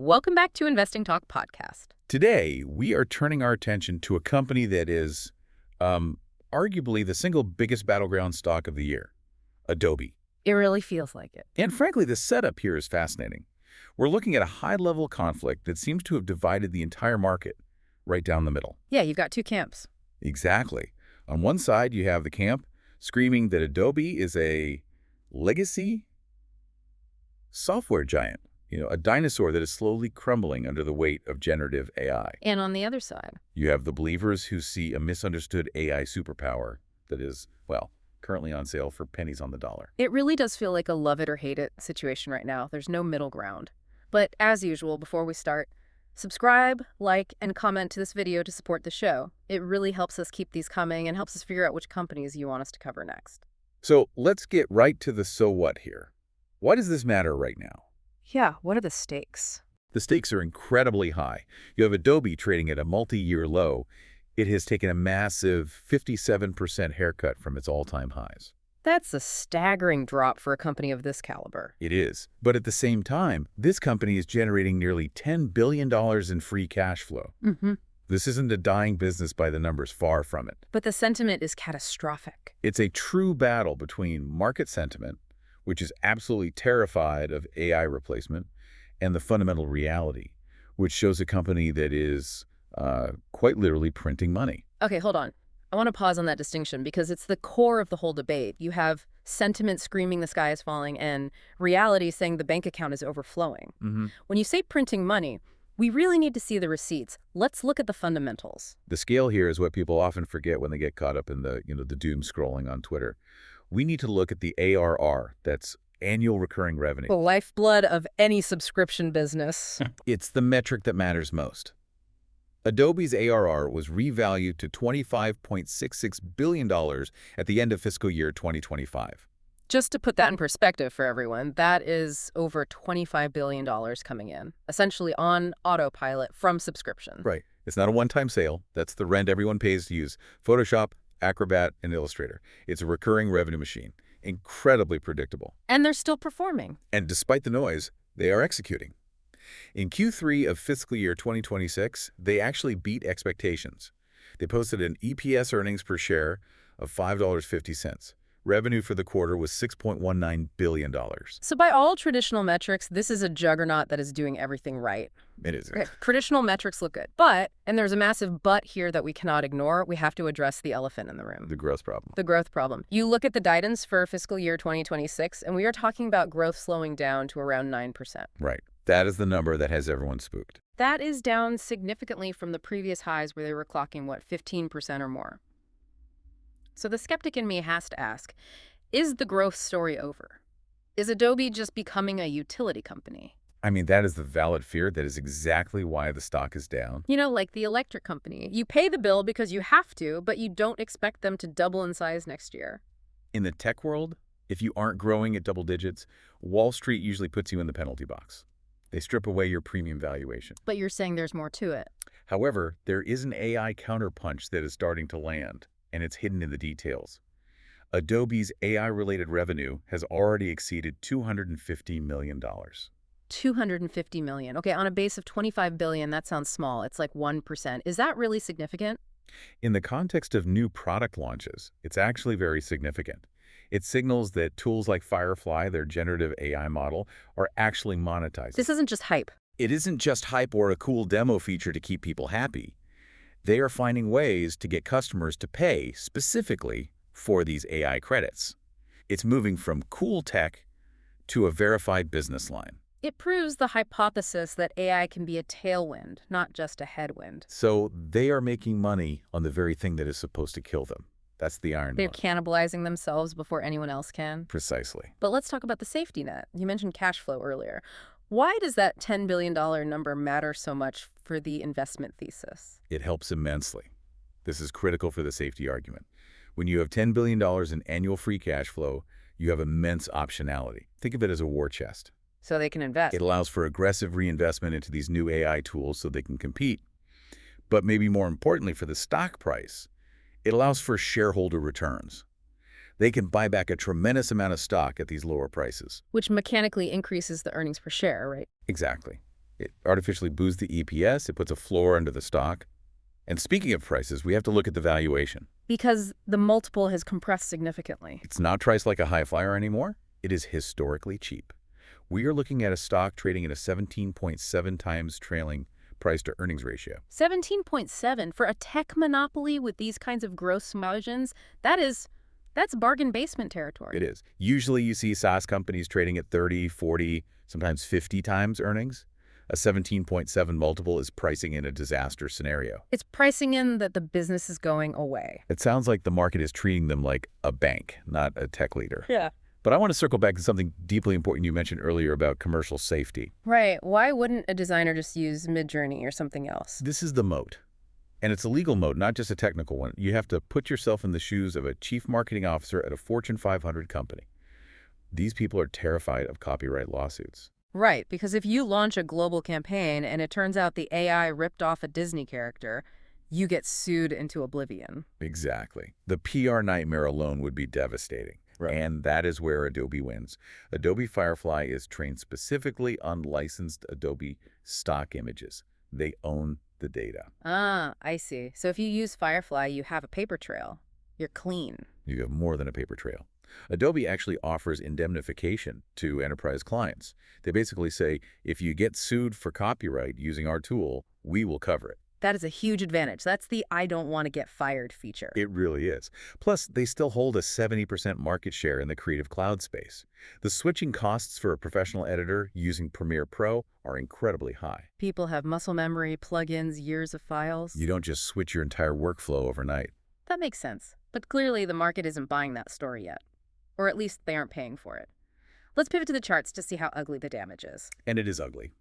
Welcome back to Investing Talk podcast. Today, we are turning our attention to a company that is arguably the single biggest battleground stock of the year, Adobe. It really feels like it. And frankly, the setup here is fascinating. We're looking at a high-level conflict that seems to have divided the entire market right down the middle. Yeah, you've got two camps. Exactly. On one side, you have the camp screaming that Adobe is a legacy software giant, a dinosaur that is slowly crumbling under the weight of generative AI. And on the other side, You have the believers who see a misunderstood AI superpower that is, well, currently on sale for pennies on the dollar. it really does feel like a love it or hate it situation right now. There's no middle ground. But as usual, before we start, subscribe, like, and comment to this video to support the show. It really helps us keep these coming and helps us figure out which companies you want us to cover next. So let's get right to the so what here. Why does this matter right now? Yeah, what are the stakes? The stakes are incredibly high. You have Adobe trading at a multi-year low. It has taken a massive 57% haircut from its all-time highs. That's a staggering drop for a company of this caliber. It is. But at the same time, this company is generating nearly $10 billion in free cash flow. This isn't a dying business by the numbers, far from it. But the sentiment is catastrophic. It's a true battle between market sentiment, which is absolutely terrified of AI replacement, and the fundamental reality, which shows a company that is quite literally printing money. Okay, hold on. I want to pause on that distinction because it's the core of the whole debate. You have sentiment screaming the sky is falling and reality saying the bank account is overflowing. When you say printing money, we really need to see the receipts. Let's look at the fundamentals. The scale here is what people often forget when they get caught up in the doom scrolling on Twitter. We need to look at the ARR, that's annual recurring revenue. The lifeblood of any subscription business. It's the metric that matters most. Adobe's ARR was revalued to $25.66 billion at the end of fiscal year 2025. Just to put that in perspective for everyone, that is over $25 billion coming in, essentially on autopilot from subscription. Right. It's not a one-time sale. That's the rent everyone pays to use Photoshop, Acrobat, and Illustrator. It's a recurring revenue machine, incredibly predictable. And they're still performing. And despite the noise, they are executing. In Q3 of fiscal year 2026, they actually beat expectations. They posted an EPS earnings per share of $5.50. Revenue for the quarter was $6.19 billion. So by all traditional metrics, this is a juggernaut that is doing everything right. It is. Okay, traditional metrics look good. But, and there's a massive but here that we cannot ignore, we have to address the elephant in the room. The growth problem. The growth problem. You look at the guidance for fiscal year 2026, and we are talking about growth slowing down to around 9%. Right. That is the number that has everyone spooked. That is down significantly from the previous highs where they were clocking, 15% or more. So the skeptic in me has to ask, is the growth story over? Is Adobe just becoming a utility company? I mean, that is the valid fear. That is exactly why the stock is down. Like the electric company. You pay the bill because you have to, but you don't expect them to double in size next year. In the tech world, if you aren't growing at double digits, Wall Street usually puts you in the penalty box. They strip away your premium valuation. But you're saying there's more to it. However, there is an AI counterpunch that is starting to land, and it's hidden in the details. Adobe's AI-related revenue has already exceeded $250 million. $250 million. Okay, on a base of $25 billion, that sounds small. It's like 1%. Is that really significant? In the context of new product launches, it's actually very significant. It signals that tools like Firefly, their generative AI model, are actually monetizing. This isn't just hype. It isn't just hype or a cool demo feature to keep people happy. They are finding ways to get customers to pay specifically for these AI credits. It's moving from cool tech to a verified business line. It proves the hypothesis that AI can be a tailwind, not just a headwind. So they are making money on the very thing that is supposed to kill them. That's the iron. They're cannibalizing themselves before anyone else can. Precisely. But let's talk about the safety net. You mentioned cash flow earlier. Why does that $10 billion number matter so much for the investment thesis? It helps immensely. This is critical for the safety argument. When you have $10 billion in annual free cash flow, you have immense optionality. Think of it as a war chest. So they can invest. It allows for aggressive reinvestment into these new AI tools so they can compete. But maybe more importantly for the stock price, it allows for shareholder returns. They can buy back a tremendous amount of stock at these lower prices. Which mechanically increases the earnings per share, right? Exactly. It artificially boosts the EPS. It puts a floor under the stock. And speaking of prices, we have to look at the valuation. Because the multiple has compressed significantly. It's not priced like a high flyer anymore. It is historically cheap. We are looking at a stock trading at a 17.7 times trailing price to earnings ratio. 17.7 for a tech monopoly with these kinds of gross margins, that's bargain basement territory. It is. Usually you see SaaS companies trading at 30, 40, sometimes 50 times earnings. A 17.7 multiple is pricing in a disaster scenario. It's pricing in that the business is going away. It sounds like the market is treating them like a bank, not a tech leader. Yeah. But I want to circle back to something deeply important you mentioned earlier about commercial safety. Right. Why wouldn't a designer just use Midjourney or something else? This is the moat. And it's a legal moat, not just a technical one. You have to put yourself in the shoes of a chief marketing officer at a Fortune 500 company. These people are terrified of copyright lawsuits. Right, because if you launch a global campaign and it turns out the AI ripped off a Disney character, you get sued into oblivion. Exactly. The PR nightmare alone would be devastating. Right. And that is where Adobe wins. Adobe Firefly is trained specifically on licensed Adobe stock images. They own the data. Ah, I see. So if you use Firefly, you have a paper trail. You're clean. You have more than a paper trail. Adobe actually offers indemnification to enterprise clients. They basically say, if you get sued for copyright using our tool, we will cover it. That is a huge advantage. That's the I don't want to get fired feature. It really is. Plus, they still hold a 70% market share in the Creative Cloud space. The switching costs for a professional editor using Premiere Pro are incredibly high. People have muscle memory, plugins, years of files. You don't just switch your entire workflow overnight. That makes sense. But clearly the market isn't buying that story yet. Or at least they aren't paying for it. Let's pivot to the charts to see how ugly the damage is. And it is ugly.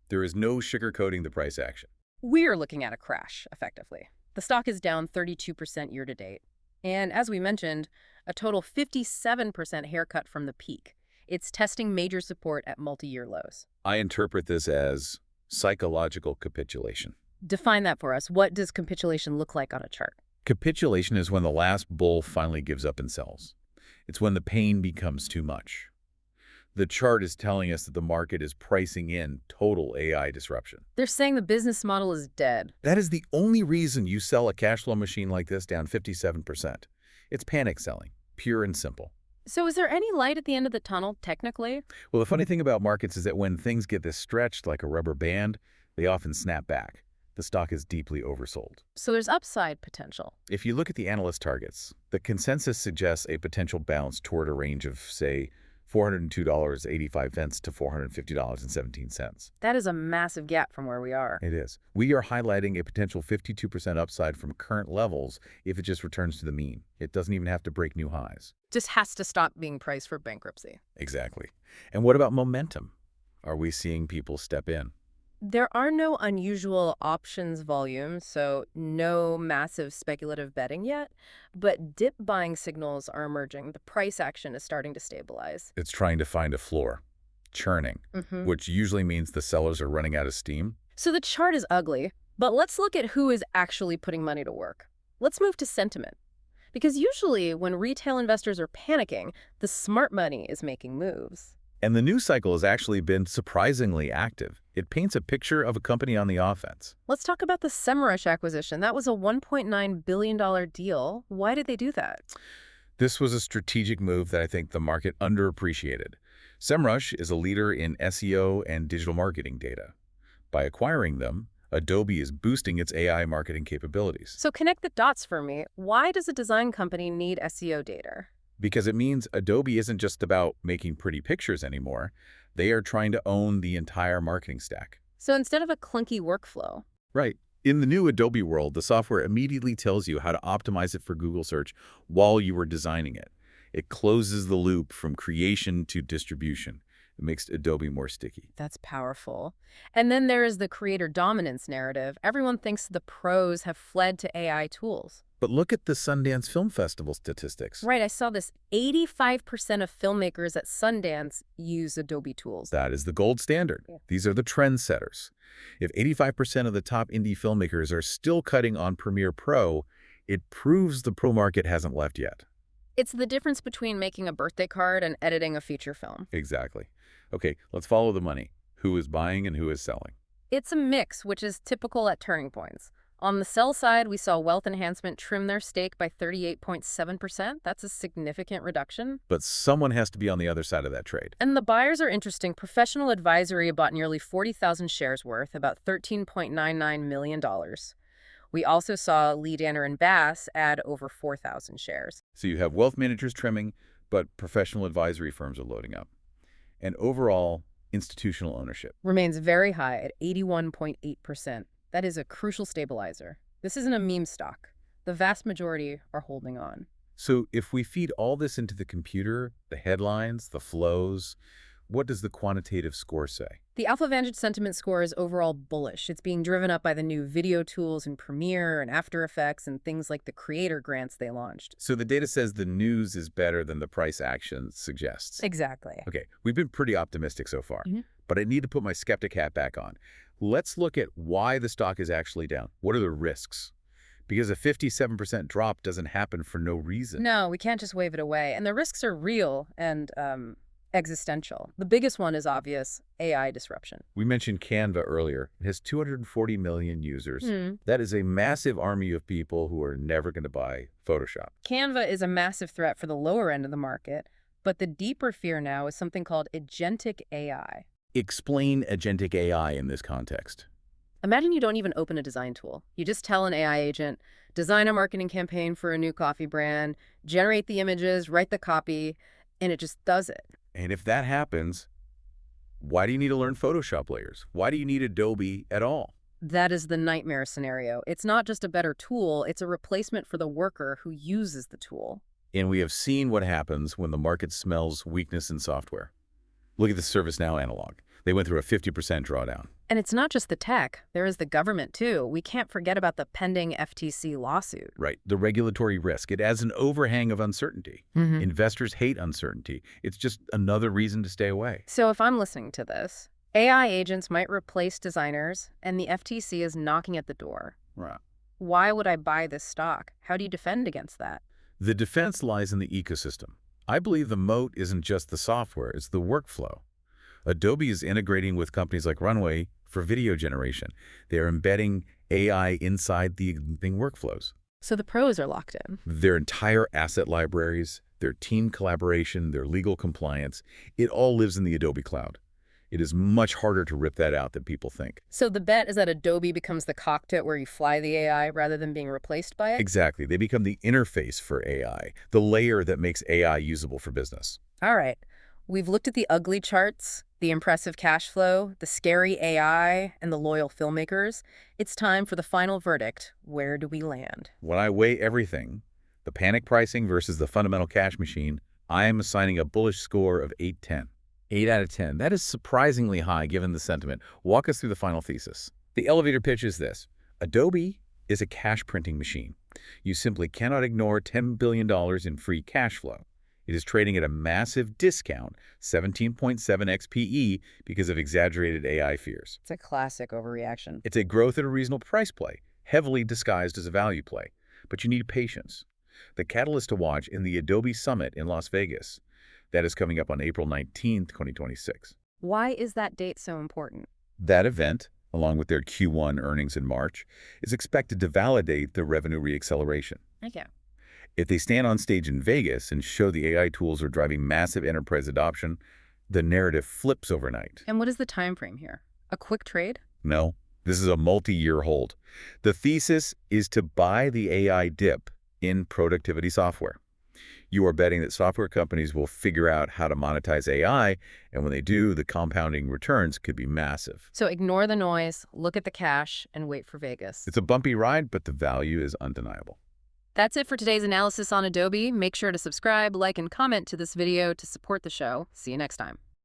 There is no sugarcoating the price action. We're looking at a crash, effectively. The stock is down 32% year-to-date. And as we mentioned, a total 57% haircut from the peak. It's testing major support at multi-year lows. I interpret this as psychological capitulation. Define that for us. What does capitulation look like on a chart? Capitulation is when the last bull finally gives up and sells. It's when the pain becomes too much. The chart is telling us that the market is pricing in total AI disruption. They're saying the business model is dead. That is the only reason you sell a cash flow machine like this down 57%. It's panic selling, pure and simple. So is there any light at the end of the tunnel, technically? Well, the funny thing about markets is that when things get this stretched like a rubber band, they often snap back. The stock is deeply oversold. So there's upside potential. If you look at the analyst targets, the consensus suggests a potential bounce toward a range of, say, $402.85 to $450.17. That is a massive gap from where we are. It is. We are highlighting a potential 52% upside from current levels if it just returns to the mean. It doesn't even have to break new highs. Just has to stop being priced for bankruptcy. Exactly. And what about momentum? Are we seeing people step in? There are no unusual options volumes, so no massive speculative betting yet, but dip buying signals are emerging. The price action is starting to stabilize. It's trying to find a floor, churning, which usually means the sellers are running out of steam. So the chart is ugly, but let's look at who is actually putting money to work. Let's move to sentiment. Because usually when retail investors are panicking, the smart money is making moves. And the news cycle has actually been surprisingly active. It paints a picture of a company on the offense. Let's talk about the Semrush acquisition. That was a $1.9 billion deal. Why did they do that? This was a strategic move that I think the market underappreciated. Semrush is a leader in SEO and digital marketing data. By acquiring them, Adobe is boosting its AI marketing capabilities. So connect the dots for me. Why does a design company need SEO data? Because it means Adobe isn't just about making pretty pictures anymore. They are trying to own the entire marketing stack. So instead of a clunky workflow. Right. In the new Adobe world, the software immediately tells you how to optimize it for Google search while you were designing it. It closes the loop from creation to distribution. It makes Adobe more sticky. That's powerful. And then there is the creator dominance narrative. Everyone thinks the pros have fled to AI tools. But look at the Sundance Film Festival statistics. Right, I saw this. 85% of filmmakers at Sundance use Adobe tools. That is the gold standard. Yeah. These are the trendsetters. If 85% of the top indie filmmakers are still cutting on Premiere Pro, it proves the pro market hasn't left yet. It's the difference between making a birthday card and editing a feature film. Exactly. Okay, let's follow the money. Who is buying and who is selling? It's a mix, which is typical at turning points. On the sell side, we saw Wealth Enhancement trim their stake by 38.7%. That's a significant reduction. But someone has to be on the other side of that trade. And the buyers are interesting. Professional Advisory bought nearly 40,000 shares worth, about $13.99 million. We also saw Lee, Danner, and Bass add over 4,000 shares. So you have wealth managers trimming, but professional advisory firms are loading up. And overall, institutional ownership Remains very high at 81.8%. That is a crucial stabilizer. This isn't a meme stock. The vast majority are holding on. So if we feed all this into the computer, the headlines, the flows, what does the quantitative score say? The Alpha Vantage sentiment score is overall bullish. It's being driven up by the new video tools in Premiere and After Effects and things like the creator grants they launched. So the data says the news is better than the price action suggests. Exactly. Okay, we've been pretty optimistic so far, but I need to put my skeptic hat back on. Let's look at why the stock is actually down. What are the risks? Because a 57% drop doesn't happen for no reason. No, we can't just wave it away. And the risks are real and existential. The biggest one is obvious: AI disruption. We mentioned Canva earlier. It has 240 million users. That is a massive army of people who are never going to buy Photoshop. Canva is a massive threat for the lower end of the market, but the deeper fear now is something called agentic AI. Explain agentic AI in this context. Imagine you don't even open a design tool. You just tell an AI agent, design a marketing campaign for a new coffee brand, generate the images, write the copy, and it just does it. And if that happens, why do you need to learn Photoshop layers? Why do you need Adobe at all? That is the nightmare scenario. It's not just a better tool, it's a replacement for the worker who uses the tool. And we have seen what happens when the market smells weakness in software. Look at the ServiceNow analog. They went through a 50% drawdown. And it's not just the tech. There is the government, too. We can't forget about the pending FTC lawsuit. Right. The regulatory risk. It adds an overhang of uncertainty. Investors hate uncertainty. It's just another reason to stay away. So if I'm listening to this, AI agents might replace designers, and the FTC is knocking at the door. Right. Why would I buy this stock? How do you defend against that? The defense lies in the ecosystem. I believe the moat isn't just the software, it's the workflow. Adobe is integrating with companies like Runway for video generation. They are embedding AI inside the existing workflows. So the pros are locked in. Their entire asset libraries, their team collaboration, their legal compliance, it all lives in the Adobe cloud. It is much harder to rip that out than people think. So the bet is that Adobe becomes the cockpit where you fly the AI rather than being replaced by it? Exactly. They become the interface for AI, the layer that makes AI usable for business. All right. We've looked at the ugly charts, the impressive cash flow, the scary AI, and the loyal filmmakers. It's time for the final verdict. Where do we land? When I weigh everything, the panic pricing versus the fundamental cash machine, I am assigning a bullish score of 8/10. 8 out of 10. That is surprisingly high given the sentiment. Walk us through the final thesis. The elevator pitch is this. Adobe is a cash printing machine. You simply cannot ignore $10 billion in free cash flow. It is trading at a massive discount, 17.7x PE, because of exaggerated AI fears. It's a classic overreaction. It's a growth at a reasonable price play, heavily disguised as a value play. But you need patience. The catalyst to watch in the Adobe Summit in Las Vegas. That is coming up on April 19th, 2026. Why is that date so important? That event, along with their Q1 earnings in March, is expected to validate the revenue reacceleration. Okay. If they stand on stage in Vegas and show the AI tools are driving massive enterprise adoption, the narrative flips overnight. And what is the time frame here? A quick trade? No, this is a multi-year hold. The thesis is to buy the AI dip in productivity software. You are betting that software companies will figure out how to monetize AI, and when they do, the compounding returns could be massive. So ignore the noise, look at the cash, and wait for Vegas. It's a bumpy ride, but the value is undeniable. That's it for today's analysis on Adobe. Make sure to subscribe, like, and comment to this video to support the show. See you next time.